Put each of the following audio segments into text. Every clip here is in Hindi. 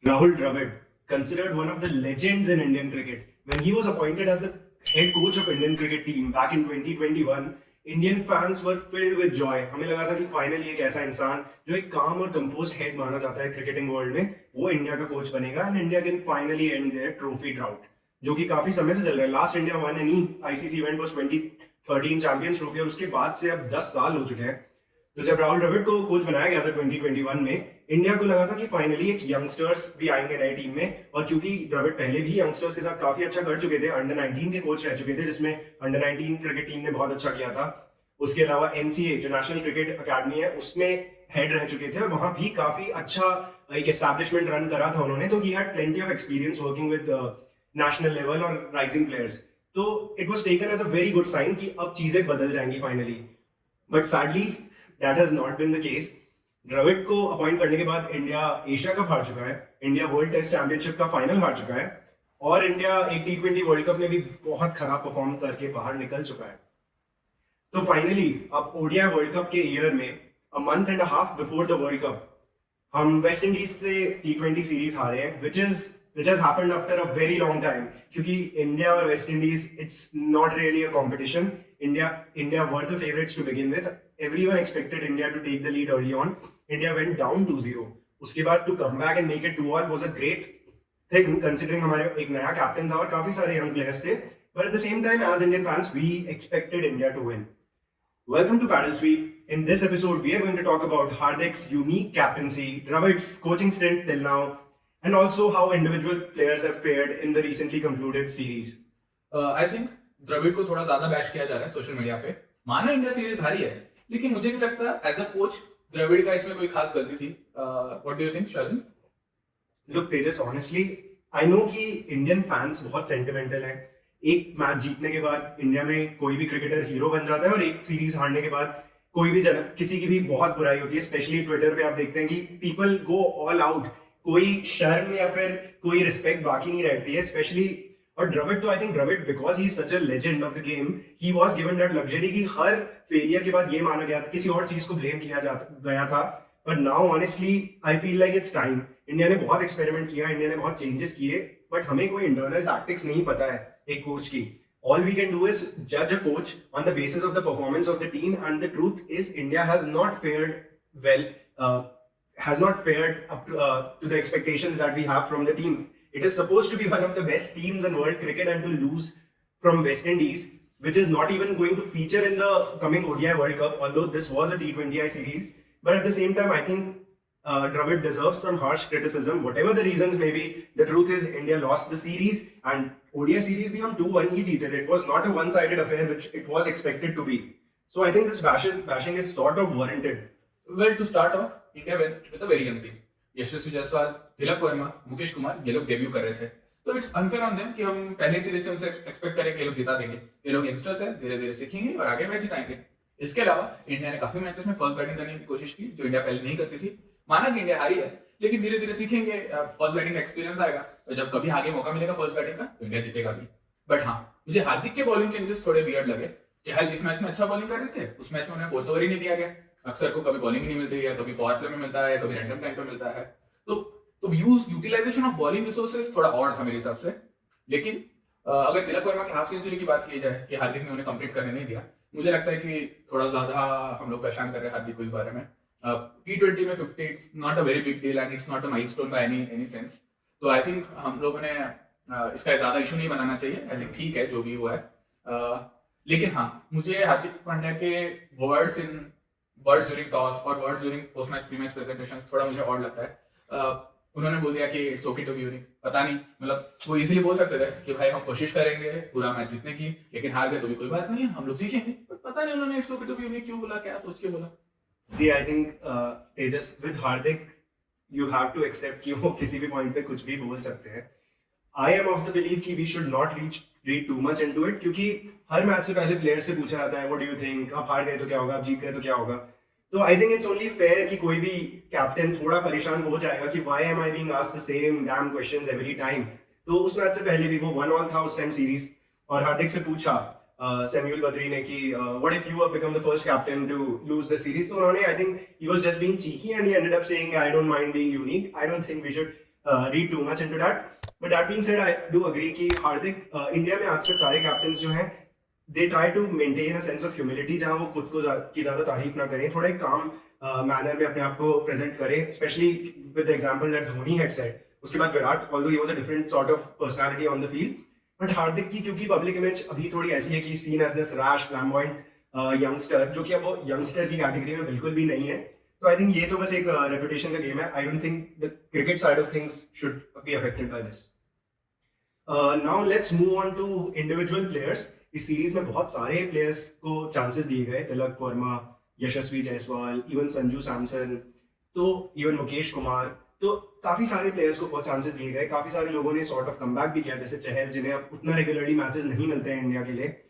Rahul Dravid, considered one of the legends in Indian cricket, when he was appointed as the head coach of Indian cricket team back in 2021, Indian fans were filled with joy. हमें लगा था कि फाइनली एक ऐसा इंसान जो एक काम और कंपोज्ड हेड माना जाता है क्रिकेटिंग वर्ल्ड में, वो इंडिया का कोच बनेगा and India can finally end their trophy drought, जो कि काफी समय से चल रहा है. Last India won any ICC event was 2013 champions trophy और उसके बाद से अब 10 साल हो चुके हैं. तो जब राहुल द्रविड़ को कोच बनाया गया था 2021 में, इंडिया को लगा था कि फाइनली एक यंगस्टर्स भी आएंगे नए टीम में. और क्योंकि द्रविड़ पहले भी यंगस्टर्स के साथ काफी अच्छा कर चुके थे, अंडर 19 के कोच रह चुके थे जिसमें अंडर 19 क्रिकेट टीम ने बहुत अच्छा किया था. उसके अलावा एनसीए जो नेशनल क्रिकेट अकेडमी है उसमें हेड रह चुके थे और वहां भी काफी अच्छा एक एस्टैब्लिशमेंट रन करा था उन्होंने. तो he had plenty of experience working with national level और राइजिंग प्लेयर्स. तो it was taken as a very good sign कि अब चीजें बदल जाएंगी finally. But sadly that has not been the case. Dravid को अपॉइंट करने के बाद इंडिया एशिया कप हार चुका है, इंडिया वर्ल्ड टेस्ट चैंपियनशिप का फाइनल हार चुका है और इंडिया एक टी20 वर्ल्ड कप में भी बहुत खराब परफॉर्म करके बाहर निकल चुका है. तो फाइनली अब ओडीआई वर्ल्ड कप के ईयर में a month and a half before the world cup हम वेस्ट इंडीज से टी20 सीरीज हारे हैं, which has happened after a very long time. क्योंकि इंडिया और West Indies it's not really a competition. India were the favorites to begin with. Everyone expected India to take the lead early on. India went down 2-0. उसके बाद to come back and make it 2-all was a great thing considering हमारे एक नया कैप्टन था और काफी सारे young players थे. But at the same time, as Indian fans, we expected India to win. Welcome to Paddle Sweep. In this episode, we are going to talk about Hardik's unique captaincy, Dravid's coaching stint till now, and also how individual players have fared in the recently concluded series. I think Dravid को थोड़ा ज्यादा बैश किया जा रहा है सोशल मीडिया पे. माना इंडिया सीरीज हारी है, लेकिन मुझे नहीं लगता एज अ कोच द्रविड़ का इसमें कोई खास गलती थी. What do you think Shardul? Look Tejas, honestly, I know कि इंडियन फैंस बहुत सेंटिमेंटल हैं. एक मैच जीतने के बाद इंडिया में कोई भी क्रिकेटर हीरो बन जाता है और एक सीरीज हारने के बाद कोई भी किसी की भी बहुत बुराई होती है. स्पेशली ट्विटर पे आप देखते हैं कि पीपल गो ऑल आउट, कोई शर्म या फिर कोई रिस्पेक्ट बाकी नहीं रहती है. स्पेशली और द्रविड़ तो I think Dravid because he such a legend of the game, he was given that luxury कि हर फेलियर के बाद ये माना गया था, किसी और चीज को ब्लेम किया गया था. But now honestly I feel like it's time. India ने बहुत एक्सपेरिमेंट किया, इंडिया ने बहुत चेंजेस किए, बट हमें कोई इंटरनल टैक्टिक्स नहीं पता है एक कोच की. All we can do is judge a coach on the basis of the performance of the team, and the truth is India has not fared well, has not fared up to the expectations that we have from the team. It is supposed to be one of the best teams in world cricket, and to lose from West Indies, which is not even going to feature in the coming ODI World Cup, although this was a T20I series. But at the same time, I think Dravid deserves some harsh criticism. Whatever the reasons may be, the truth is India lost the series, and ODI series भी हम 2-1 ही जीते थे. It was not a one-sided affair which it was expected to be. So I think this bashing is sort of warranted. Well, to start off, India went with a very young team. यशस्वी जायसवाल, तिलक वर्मा, मुकेश कुमार, ये लोग डेब्यू कर रहे थे. तो इट्स अनफेयर ऑन देम कि हम पहले सीरीज से उनसे एक्सपेक्ट करें कि ये लोग जिता देंगे. ये लोग यंगस्टर्स हैं, धीरे धीरे सीखेंगे और आगे मैच जिताएंगे. इसके अलावा इंडिया ने काफी मैचेस में फर्स्ट बैटिंग करने की कोशिश की, जो इंडिया पहले नहीं करती थी. माना कि इंडिया हारी है, लेकिन धीरे धीरे सीखेंगे, फर्स्ट बैटिंग का एक्सपीरियंस आएगा, तो जब कभी आगे मौका मिलेगा फर्स्ट बैटिंग का तो इंडिया जीतेगा भी. बट हाँ, मुझे हार्दिक के बॉलिंग चेंजेस थोड़े वियर्ड लगे. चहल जिस मैच में अच्छा बॉलिंग कर रहे थे, उस मैच में उन्हें फोर्थ ओवर ही नहीं दिया गया. अक्सर को कभी बॉलिंग ही नहीं मिलती है, कभी पावर प्ले में मिलता है, कभी रैंडम टाइम पे मिलता है. तो यूटिलाइजेशन ऑफ बॉलिंग रिसोर्सेज थोड़ा और था मेरे हिसाब से. लेकिन अगर तिलक वर्मा की हाफ सेंचुरी की बात की जाए कि हार्दिक ने उन्हें कंप्लीट करने नहीं दिया, मुझे लगता है कि थोड़ा ज्यादा हम लोग परेशान कर रहे हैं हार्दिक को इस बारे में. T20 में 50 it's not a very big deal and it's not a milestone by any sense. तो आई थिंक हम लोगों ने इसका ज्यादा इशू नहीं बनाना चाहिए. आई थिंक ठीक है जो भी हुआ है. लेकिन हाँ, मुझे हार्दिक पांड्या के वर्ड्स ड्यूरिंग टॉस और words during post match pre match presentations थोड़ा मुझे और लगता है. उन्होंने बोल दिया कि it's okay to be unique. पता नहीं, मतलब वो इजीली बोल सकते थे कि भाई हम कोशिश करेंगे पूरा मैच जीतने की, लेकिन हार गए तो भी कोई बात नहीं है, हम लोग सीखेंगे. पता नहीं उन्होंने it's okay to be unique क्यों बोला, क्या सोच के बोला. See, I think Tejas, with Hardik, you have to accept कि वो किसी भी point पे कुछ भी बोल सकते हैं. I am of the belief कि we should not read too much into it, क्योंकि हर मैच से पहले प्लेयर से पूछा जाता है what do you think, आप हार गए तो क्या होगा, आप जीत गए तो क्या होगा. तो I think it's only fair कि कोई भी कैप्टन थोड़ा परेशान हो जाएगा कि why am I being asked the same damn questions every time. तो उस मैच से पहले भी वो 1-1 था उस टाइम सीरीज, और हार्दिक से पूछा सैमुअल बद्री ने कि what if you have become the first captain to lose the series. तो उन्होंने, I think he was just being cheeky and he ended up saying I don't mind being unique, I don't think we should read too much into that. But that being said, I do agree कि हार्दिक इंडिया में आज तक सारे कैप्टन्स जो हैं they try to maintain a sense of humility जहाँ वो खुद को की ज़्यादा तारीफ ना करें, थोड़ा एक काम मैनर में अपने आप को प्रेजेंट करें, specially with the example that Dhoni had said. उसके बाद Virat, although he was a different sort of personality on the field, but Hardik की क्योंकि पब्लिक इमेज अभी थोड़ी ऐसी है कि seen as this rash flamboyant youngster, जो कि अब वो यंगस्टर की कैटेगरी में बिल्कुल भी नहीं है. तो आई थिंक ये तो बस एक रेपुटेशन का गेम है. I don't think the cricket side of things should be affected by this. Now let's move on to individual players. इस सीरीज में बहुत सारे प्लेयर्स को चांसेस दिए गए. तिलक वर्मा, यशस्वी जायसवाल, इवन संजू सैमसन, तो इवन मुकेश कुमार, तो काफी सारे प्लेयर्स को बहुत चांसेस दिए गए. काफी सारे लोगों ने सॉर्ट ऑफ कमबैक भी किया, जैसे चहल, जिन्हें अब उतना रेगुलरली मैचेस नहीं मिलते हैं इंडिया के लिए.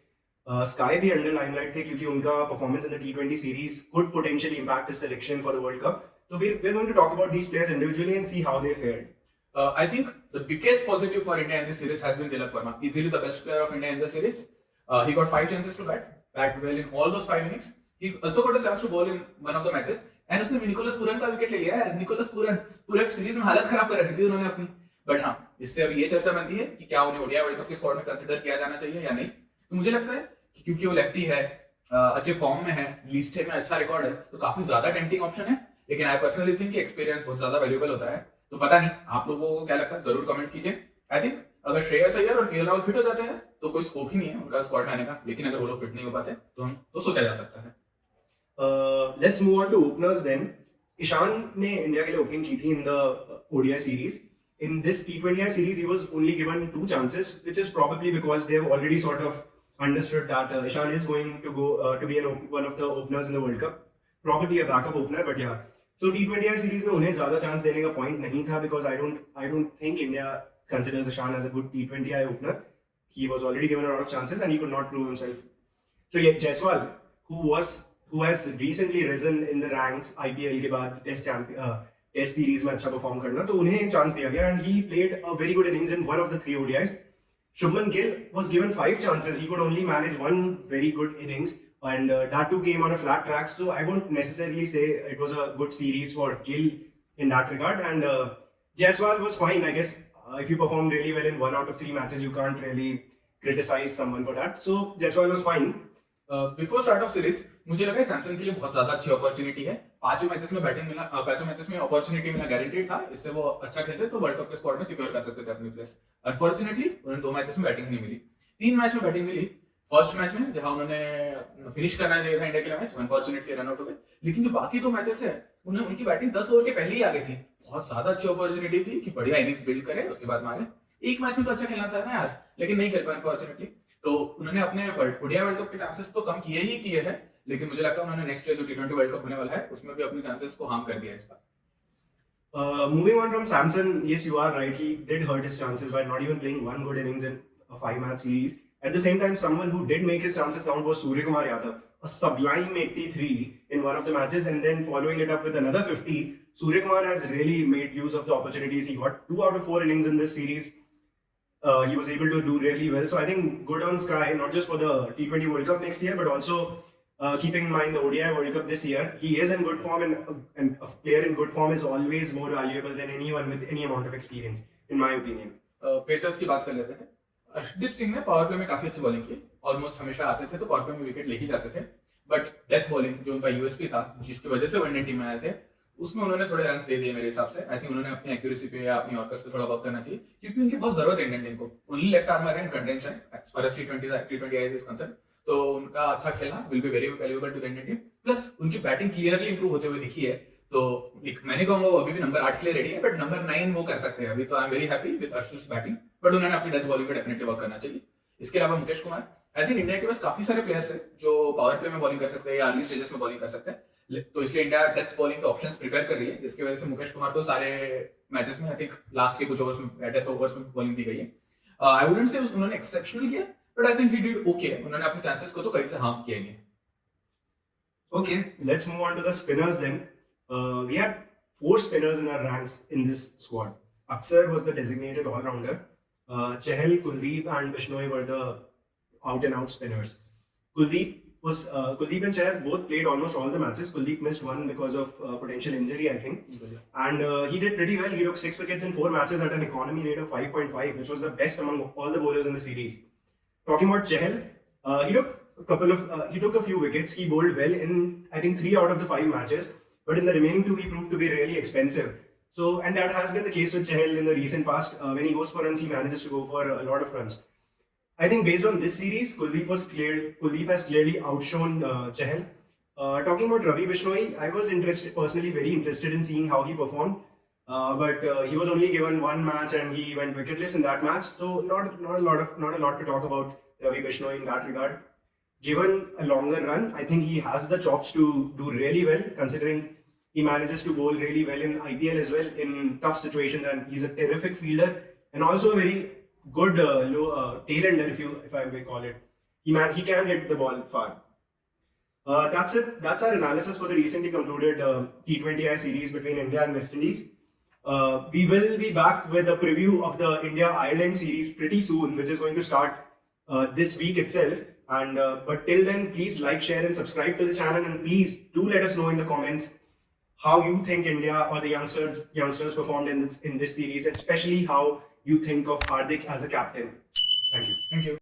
स्काई भी अंडर लाइमलाइट थे क्योंकि उनका performance in the T20 series could potentially impact his selection for the world cup. तो we are going to talk about these players individually and see how they fared. I think the biggest positive for India in this series has been Tilak Verma. Easily the best player of India in the series. He got 5 chances to bat well in all those 5 innings. He also got a chance to bowl in one of the matches. And उसने निकोलस पूरन का विकेट ले लिया यार. निकोलस पूरन पूरे सीरीज में हालत खराब कर रखी थी उन्होंने अपनी. बट हाँ, इससे अभी ये चर्चा बनती है कि क्या उन्हें ओडीआई वर्ल्ड कप के स्क्वाड में कंसीडर किया जाना चाहिए या नहीं. तो मुझे लगता है कि क्योंकि वो लेफ्टी है, अच्छे फॉर्म में है, लिस्ट में अच्छा रिकॉर्ड है, तो काफी ज्यादा टेम्पटिंग ऑप्शन है. लेकिन आई पर्सनली थिंक कि एक्सपीरियंस बहुत ज्यादा वैल्यूएबल होता है. तो पता नहीं आप लोगों को क्या लगता है, जरूर कमेंट कीजिए. आई थिंक अगर श्रेयस अय्यर और केएल राहुल फिट हो जाते हैं तो कोई स्कोप ही नहीं है उनका स्क्वाड में आने का. लेकिन अगर वो लोग फिट नहीं हो पाते तो सोचा जा सकता है. Let's move on to openers then. Ishan ने इंडिया के लिए ओपनिंग की थी in the ODI series. In this T20I series, he was only given 2 chances, which is probably because they have already sort of understood that Ishan is going to go to be one of the openers in the World Cup, probably a backup opener, but yeah. So T20I series में उन्हें ज़्यादा chance देने का point नहीं था, because I don't think India considers Ishan as a good T20I opener. He was already given a lot of chances and he could not prove himself. So yeah, Jaiswal, who has recently risen in the ranks IPL के बाद टेस्ट सीरीज में अच्छा परफॉर्म करना, तो उन्हें चांस दिया गया and he played a very good innings in one of the 3 ODIs. Shubman Gill was given 5 chances. He could only manage 1 very good innings and that too came on a flat track, so I won't necessarily say it was a good series for Gill in that regard. And Jaiswal was fine, I guess. If you perform really well in 1 out of 3 matches, you can't really criticize someone for that. So Jaiswal was fine. Before start of series मुझे लगा सैमसन के लिए बहुत ज्यादा अच्छी अपॉर्चुनिटी है. 5 मैचेस में बैटिंग मिला, 5 मैचेस में अपॉर्चुनिटी मिला गारंटीड था. इससे वो अच्छा खेलते तो वर्ल्ड कप के स्क्वाड में सिक्योर कर सकते थे अपनी प्लेस. अनफॉर्चुनेटली उन्हें 2 मैचेस में बैटिंग नहीं मिली. 3 मैच में बैटिंग मिली. फर्स्ट मैच में जहां उन्होंने फिनिश करना चाहिए था इंडिया के लिए मैच, अनफॉर्चुनेटली रन आउट हो गए. लेकिन जो बाकी 2 मैचेस है उन्हें उनकी बैटिंग 10 ओवर के पहले ही आ गई थी. बहुत ज्यादा अच्छी अपॉर्चुनिटी थी कि बढ़िया इनिंग्स बिल्ड करे, उसके बाद मारे. एक मैच में तो अच्छा खेलना था ना यार, लेकिन नहीं खेल पाए अनफॉर्चुनेटली. तो उन्होंने अपने ओडीआई वर्ल्ड कप के चांसेस तो कम किए है, लेकिन मुझे लगता है उन्होंने नेक्स्ट ईयर जो T20 वर्ल्ड कप होने वाला है उसमें भी अपने चांसेस को हार्म कर दिया इस बार. Moving on from Samson, yes, you are right. He did hurt his chances by not even playing 1 good innings in a 5-match series. At the same time, someone who did make his chances count was Suryakumar Yadav, a sublime 83 in one of the matches, and then following it up with another 50. Suryakumar has really made use of the opportunities. He got 2 out of 4 innings in this series. He was able to do really well. So I think good on Sky, not just for the T20 World Cup next year, but also keeping in mind the ODI World Cup this year. He is in good form, and a player in good form is always more valuable than anyone with any amount of experience, in my opinion. Pacers की बात कर लेते हैं. अर्शदीप सिंह ने पावर प्ले में काफी अच्छी बॉलिंग की. ऑलमोस्ट हमेशा आते थे तो पावर प्ले में विकेट ले ही जाते थे. बट डेथ बॉलिंग जो उनका यूएसपी था, जिसकी वजह से वो इंडियन टीम में आए थे, उसमें उन्होंने थोड़े रन्स दे दिए मेरे हिसाब से. आई थिंक उन्होंने अपनी एक्यूरेसी पे या अपनी ऑर्कस पे थोड़ा वर्क करना चाहिए, क्योंकि उनकी बहुत जरूरत है इंडियन टीम को. ओनली लेफ्ट आर्मर है in contention as far as T20 is concern. तो उनका अच्छा खेलना will be very valuable to the Indian team. Plus उनकी बैटिंग क्लियरली इंप्रूव होते हुए दिखी है. तो एक मैंने कहूंगा वो अभी भी नंबर 8 के लिए रेडी है, बट नंबर 9 वो कर सकते हैं अभी. तो I am very happy with Arshdeep's batting, but उन्होंने अपनी डेथ बॉलिंग पे डेफिनेटली वर्क करना चाहिए. इसके अलावा Mukesh Kumar, I think India के पास काफी सारे प्लेयर्स हैं जो पावर प्ले में बॉलिंग कर सकते हैं या अर्ली स्टेजेस में बॉलिंग कर सकते हैं. तो इसलिए इंडिया डेथ बॉलिंग के ऑप्शंस प्रिपेयर कर रही है, जिसकी वजह से मुकेश कुमार को सारे मैचेस में आई थिंक लास्ट के कुछ ओवर्स में डेथ ओवर्स में बॉलिंग दी गई है. आई वुडंट से उन्होंने एक्सेप्शनल किया, but I think he did okay. उन्होंने अपने चांसेस को तो कहीं से हार्म किया नहीं. Okay, let's move on to the spinners then. We had 4 spinners in our ranks in this squad. Aksar was the designated all-rounder. Chahal, Kuldeep and Bishnoi were the out-and-out spinners. Kuldeep Kuldeep and Chahar both played almost all the matches. Kuldeep missed one because of potential injury, I think. And he did pretty well. He took 6 wickets in 4 matches at an economy rate of 5.5, which was the best among all the bowlers in the series. Talking about Chahal, he took a few wickets. He bowled well in, I think, 3 out of the 5 matches. But in the remaining 2, he proved to be really expensive. So, and that has been the case with Chahal in the recent past. When he goes for runs, he manages to go for a lot of runs. I think based on this series, Kuldeep has clearly outshone Chahal. Talking about Ravi Bishnoi, I was personally very interested in seeing how he performed. But he was only given 1 match and he went wicketless in that match. So not a lot to talk about Ravi Bishnoi in that regard. Given a longer run, I think he has the chops to do really well, considering he manages to bowl really well in IPL as well in tough situations, and he's a terrific fielder and also a very good tail-ender, if I may call it. He can hit the ball far. That's it. That's our analysis for the recently concluded T20I series between India and West Indies. We will be back with a preview of the India-Ireland series pretty soon, which is going to start this week itself. And but till then, please like, share, and subscribe to the channel, and please do let us know in the comments how you think India or the youngsters performed in this series, especially how you think of Hardik as a captain. Thank you. Thank you.